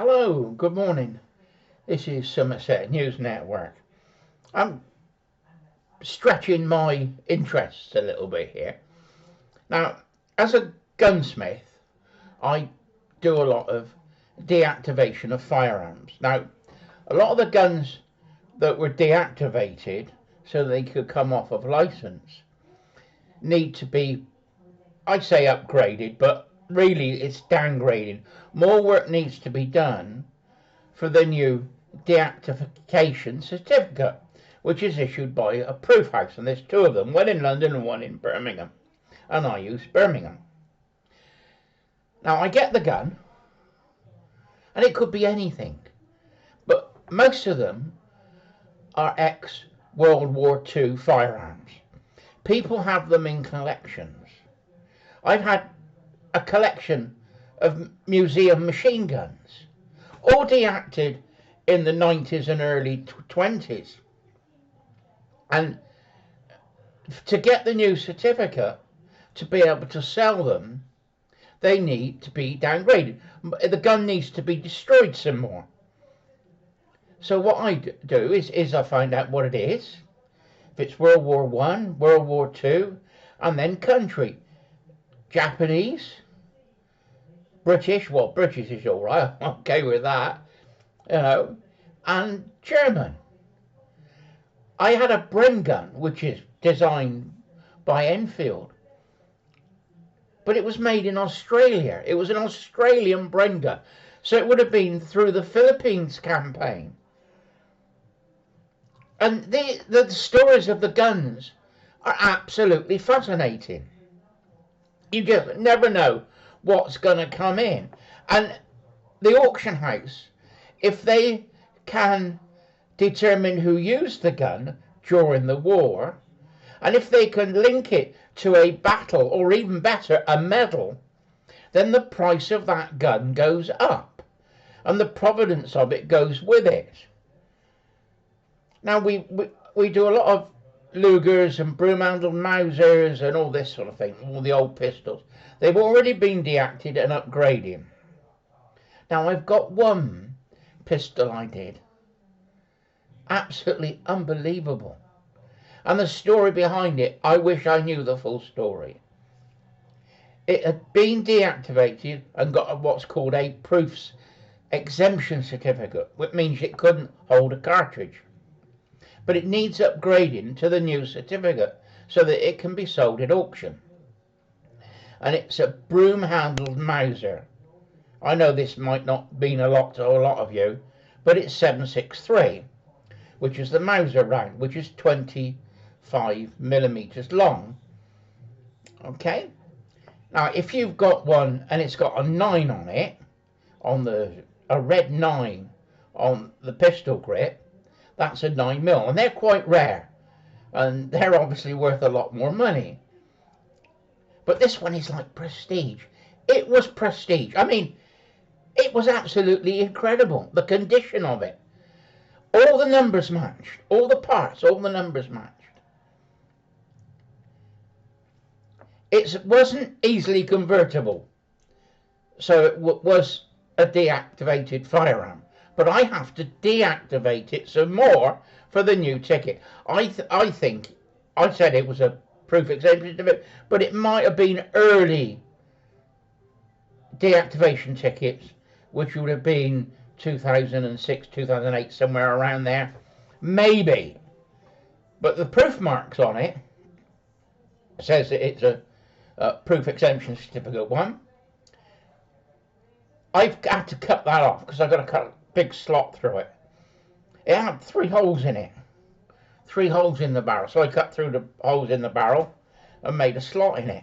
Hello, good morning. This is Somerset News Network. I'm stretching my interests a little bit here. Now, as a gunsmith, I do a lot of deactivation of firearms. Now, a lot of the guns that were deactivated so they could come off of license need to be, I say upgraded, but really it's downgraded. More work needs to be done for the new deactivation certificate, which is issued by a proof house, and there's two of them, one in London and one in Birmingham, and I use Birmingham. Now I get the gun, and it could be anything, but most of them are ex-World War II firearms. People have them in collections. I've had a collection of museum machine guns, all deactivated in the 90s and early 20s. And to get the new certificate, to be able to sell them, they need to be downgraded. The gun needs to be destroyed some more. So what I do is I find out what it is. If it's World War I, World War II, and then country. Japanese, British, well, British is all right, I'm okay with that, and German. I had a Bren gun, which is designed by Enfield, but it was made in Australia. It was an Australian Bren gun, so it would have been through the Philippines campaign. And the stories of the guns are absolutely fascinating. You just never know what's going to come in. And the auction house, if they can determine who used the gun during the war, and if they can link it to a battle, or even better, a medal, then the price of that gun goes up, and the provenance of it goes with it. Now, we do a lot of Lugers and broom-handled Mausers and all this sort of thing, all the old pistols. They've already been deactivated and upgraded. Now, I've got one pistol I did. Absolutely unbelievable. And the story behind it, I wish I knew the full story. It had been deactivated and got what's called a proofs exemption certificate, which means it couldn't hold a cartridge. But it needs upgrading to the new certificate so that it can be sold at auction. And it's a broom-handled Mauser. I know this might not mean a lot to a lot of you, but it's 7.63, which is the Mauser round, which is 25 millimeters long. Okay? Now, if you've got one and it's got a 9 on it, a red 9 on the pistol grip, that's a 9mm, and they're quite rare, and they're obviously worth a lot more money. But this one is like prestige. It was prestige. I mean, it was absolutely incredible, the condition of it. All the numbers matched, all the parts, all the numbers matched. It wasn't easily convertible, so it was a deactivated firearm. But I have to deactivate it some more for the new ticket. I think I said it was a proof exemption, but it might have been early deactivation tickets, which would have been 2006, 2008, somewhere around there, maybe. But the proof marks on it says that it's a proof exemption certificate one. I've had to cut that off because I've got to cut a big slot through it. It had 3 holes in it, 3 holes in the barrel. So I cut through the holes in the barrel and made a slot in it.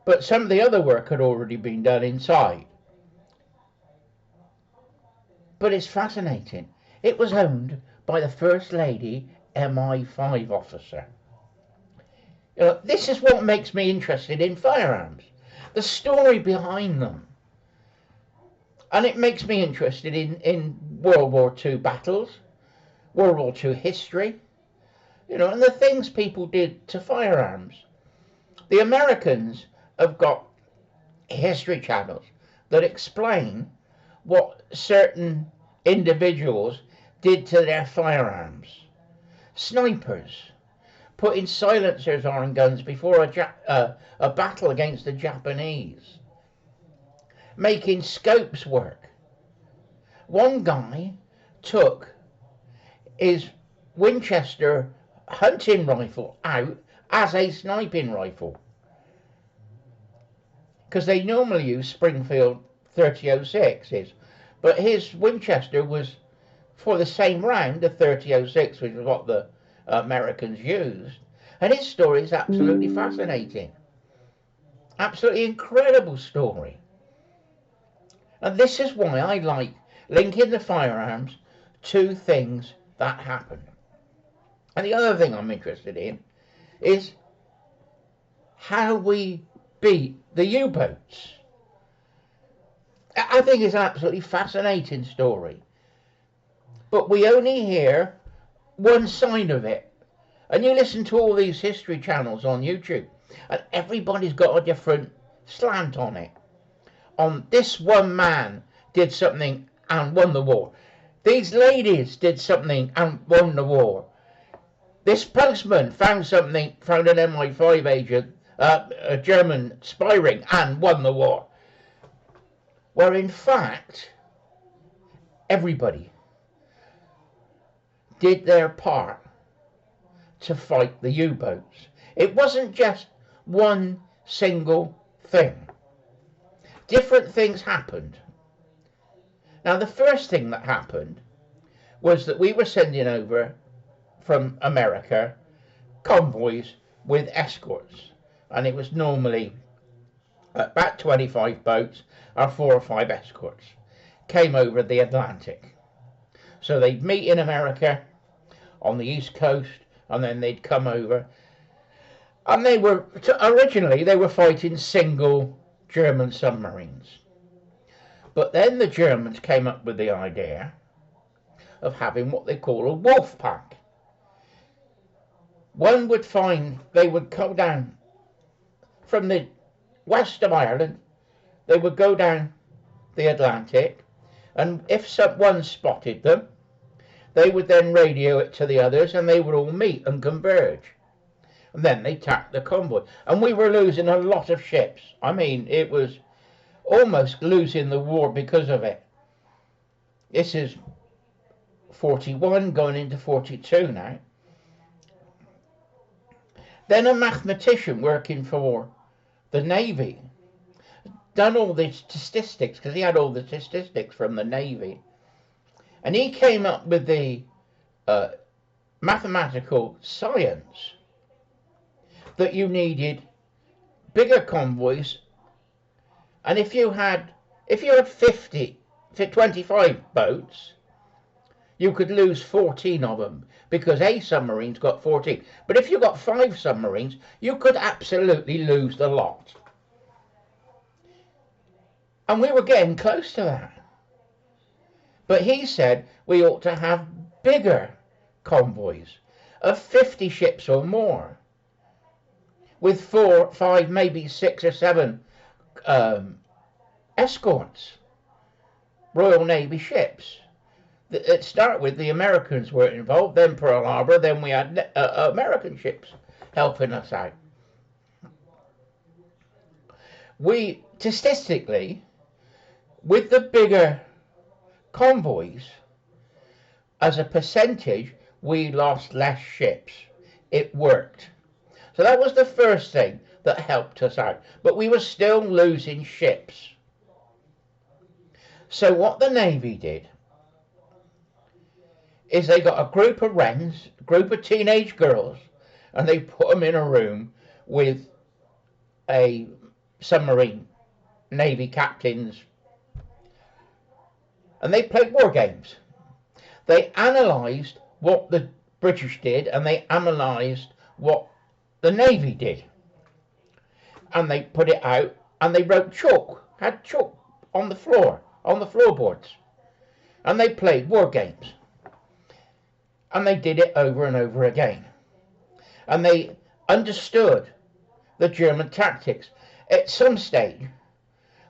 But some of the other work had already been done inside. But it's fascinating. It was owned by the First Lady MI5 officer. This is what makes me interested in firearms. The story behind them. And it makes me interested in World War II battles, World War II history, and the things people did to firearms. The Americans have got history channels that explain what certain individuals did to their firearms. Snipers putting silencers on guns before a battle against the Japanese, making scopes work. One guy took his Winchester hunting rifle out as a sniping rifle, because they normally use Springfield 30-06s, but his Winchester was for the same round, the 30-06, which is what the Americans used. And his story is absolutely fascinating. Absolutely incredible story. And this is why I like linking the firearms to things that happen. And the other thing I'm interested in is how we beat the U-boats. I think it's an absolutely fascinating story. But we only hear one side of it. And you listen to all these history channels on YouTube, and everybody's got a different slant on it. On this one man did something and won the war. These ladies did something and won the war. This postman found something, found an MI5 agent, a German spy ring, and won the war. Where in fact, everybody did their part to fight the U-boats. It wasn't just one single thing. Different things happened. Now, the first thing that happened was that we were sending over from America convoys with escorts, and it was normally about 25 boats or 4 or 5 escorts came over the Atlantic. So they'd meet in America on the East Coast, and then they'd come over. And they were, originally they were fighting single German submarines. But then the Germans came up with the idea of having what they call a wolf pack. One would find, they would go down from the west of Ireland, they would go down the Atlantic, and if someone spotted them, they would then radio it to the others, and they would all meet and converge. And then they attacked the convoy. And we were losing a lot of ships. I mean, it was almost losing the war because of it. This is 41 going into 42 now. Then a mathematician working for the Navy done all the statistics, because he had all the statistics from the Navy. And he came up with the mathematical science that you needed bigger convoys, and if you had 25 boats, you could lose 14 of them, because a submarine's got 14. But if you got 5 submarines, you could absolutely lose the lot. And we were getting close to that. But he said we ought to have bigger convoys of 50 ships or more, with 4, 5, maybe 6 or 7 escorts, Royal Navy ships. It started with the Americans were involved, then Pearl Harbor, then we had American ships helping us out. We, statistically, with the bigger convoys, as a percentage, we lost less ships. It worked. So that was the first thing that helped us out. But we were still losing ships. So what the Navy did is they got a group of wrens, a group of teenage girls, and they put them in a room with a submarine Navy captains, and they played war games. They analysed what the British did, and they analysed what the Navy did, and they put it out, and they wrote chalk, had chalk on the floor, on the floorboards, and they played war games, and they did it over and over again, and they understood the German tactics. At some stage,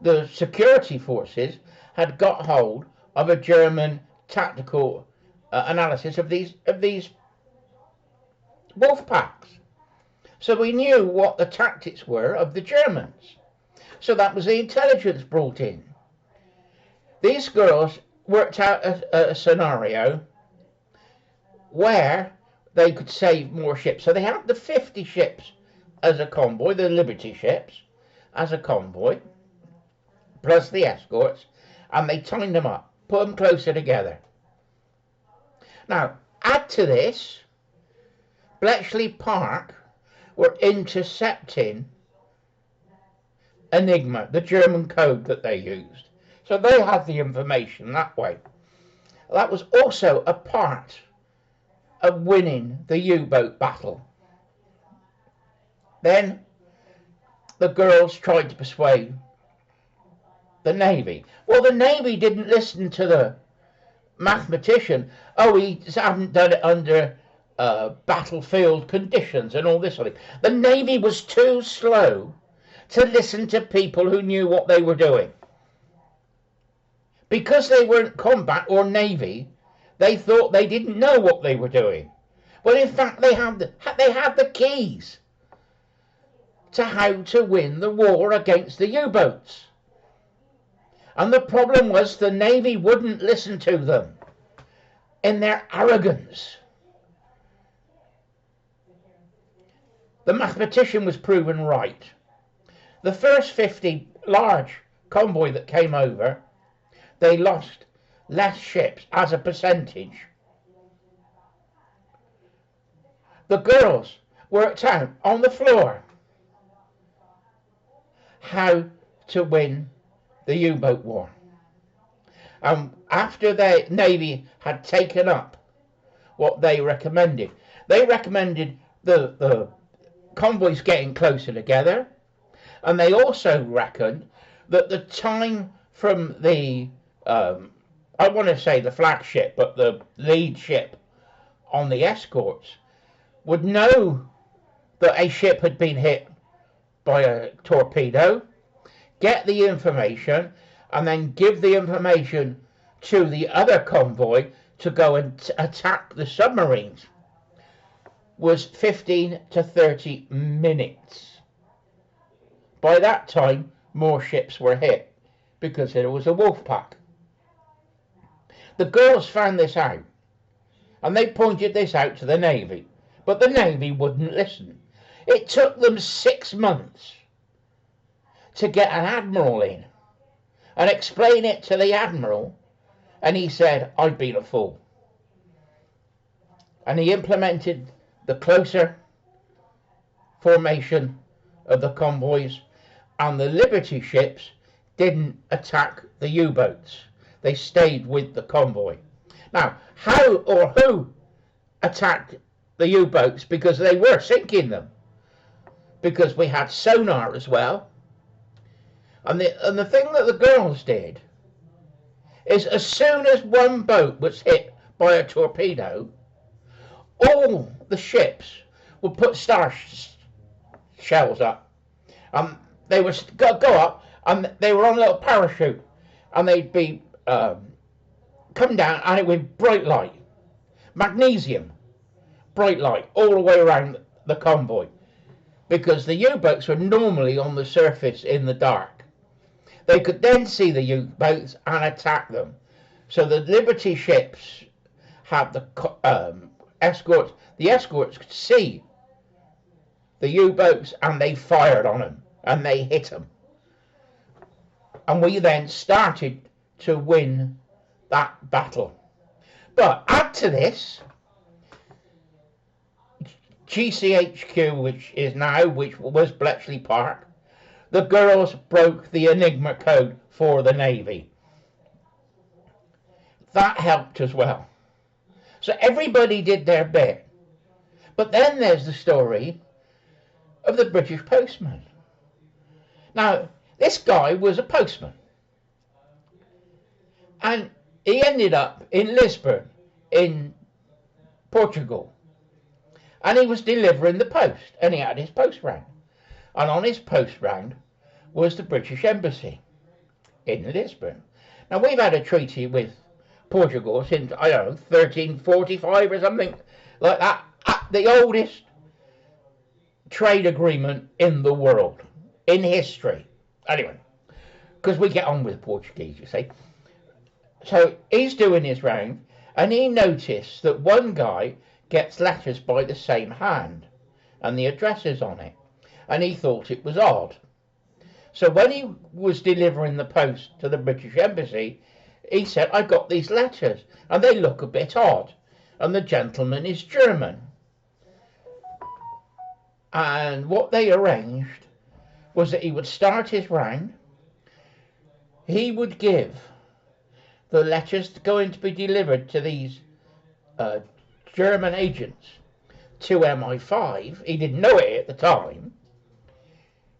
the security forces had got hold of a German tactical analysis of these wolf packs. So we knew what the tactics were of the Germans. So that was the intelligence brought in. These girls worked out a scenario where they could save more ships. So they had the 50 ships as a convoy, the Liberty ships as a convoy, plus the escorts, and they timed them up, put them closer together. Now, add to this, Bletchley Park were intercepting Enigma, the German code that they used. So they had the information that way. That was also a part of winning the U-boat battle. Then the girls tried to persuade the Navy. Well, the Navy didn't listen to the mathematician. Oh, he hadn't done it under battlefield conditions and all this sort of thing. The Navy was too slow to listen to people who knew what they were doing. Because they weren't combat or Navy, they thought they didn't know what they were doing. Well, in fact, they had the keys to how to win the war against the U-boats. And the problem was the Navy wouldn't listen to them in their arrogance. The mathematician was proven right. The first 50 large convoy that came over, they lost less ships as a percentage. The girls worked out on the floor how to win the U-boat war. After the Navy had taken up what they recommended the convoys getting closer together, and they also reckoned that the time from the I want to say the flagship, but the lead ship on the escorts would know that a ship had been hit by a torpedo, get the information, and then give the information to the other convoy to go and attack the submarines, was 15 to 30 minutes. By that time, more ships were hit because there was a wolf pack. The girls found this out, and they pointed this out to the Navy, but the Navy wouldn't listen. It took them 6 months to get an admiral in and explain it to the admiral, and he said, "I've been a fool." And he implemented the closer formation of the convoys, and the Liberty ships didn't attack the U-boats. They stayed with the convoy. Now, how or who attacked the U-boats? Because they were sinking them. Because we had sonar as well. And the thing that the girls did is, as soon as one boat was hit by a torpedo, all the ships would put star shells up. They would go up, and they were on a little parachute, and they'd be come down, and it would bright light, magnesium, bright light all the way around the convoy, because the U-boats were normally on the surface in the dark. They could then see the U-boats and attack them. So the Liberty ships had the escorts. The escorts could see the U-boats, and they fired on them, and they hit them. And we then started to win that battle. But add to this, GCHQ, which was Bletchley Park, the girls broke the Enigma code for the Navy. That helped as well. So everybody did their bit. But then there's the story of the British postman. Now, this guy was a postman. And he ended up in Lisbon, in Portugal. And he was delivering the post, and he had his post round. And on his post round was the British Embassy in Lisbon. Now, we've had a treaty with Portugal since, I don't know, 1345 or something like that. The oldest trade agreement in the world, in history. Anyway, because we get on with Portuguese, you see. So he's doing his round, and he noticed that one guy gets letters by the same hand, and the address is on it, and he thought it was odd. So when he was delivering the post to the British Embassy, he said, I got these letters, and they look a bit odd, and the gentleman is German. And what they arranged was that he would start his round, he would give the letters going to be delivered to these German agents to MI5. He didn't know it at the time.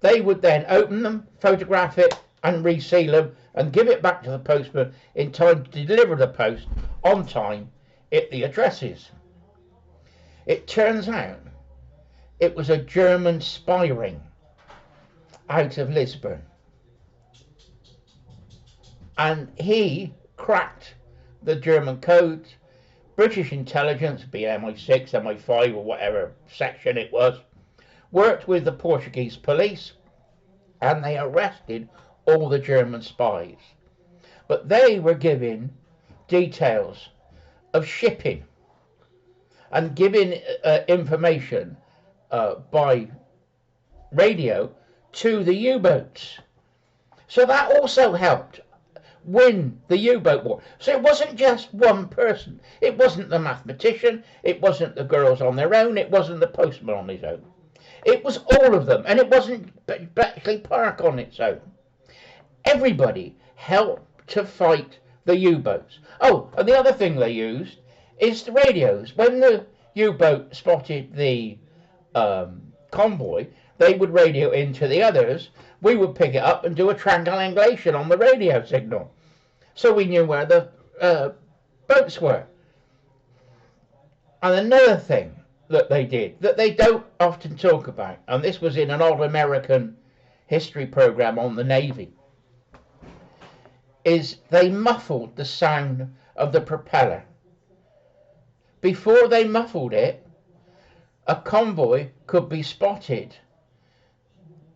They would then open them, photograph it, and reseal them, and give it back to the postman in time to deliver the post on time at the addresses. It turns out it was a German spy ring out of Lisbon. And he cracked the German codes. British intelligence, be it MI6, MI5 or whatever section it was, worked with the Portuguese police, and they arrested all the German spies. But they were given details of shipping and giving information by radio to the U-boats. So that also helped win the U-boat war. So it wasn't just one person. It wasn't the mathematician, it wasn't the girls on their own, it wasn't the postman on his own. It was all of them, and it wasn't Bletchley Park on its own. Everybody helped to fight the U-boats. Oh, and the other thing they used is the radios. When the U-boat spotted the convoy, they would radio into the others. We would pick it up and do a triangulation on the radio signal, so we knew where the boats were. And another thing that they did that they don't often talk about, and this was in an old American history program on the Navy, is they muffled the sound of the propeller. Before they muffled it, a convoy could be spotted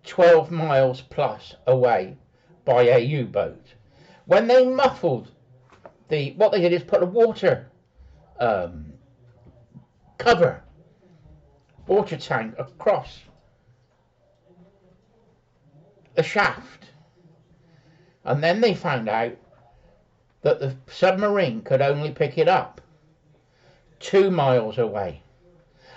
12 miles plus away by a U-boat. When they muffled what they did is put a water water tank across the shaft, and then they found out that the submarine could only pick it up 2 miles away,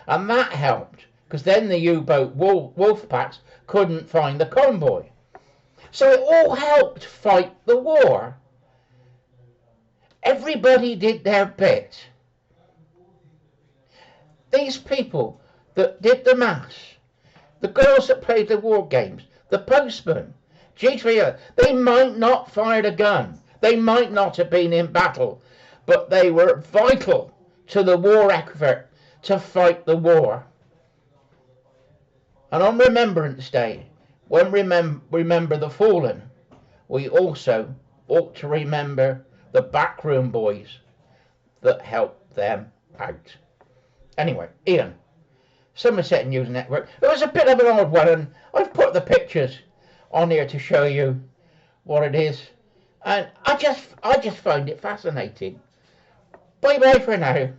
and that helped because then the U-boat wolf packs couldn't find the convoy. So it all helped fight the war. Everybody did their bit. These people that did the maths, the girls that played the war games, the postman, G3O, they might not fired a gun, they might not have been in battle, but they were vital to the war effort to fight the war. And on Remembrance Day, when remember the fallen, we also ought to remember the backroom boys that helped them out. Anyway, Ian, Somerset News Network. It was a bit of an odd one, and I've put the pictures on here to show you what it is. And I just find it fascinating. Bye bye for now.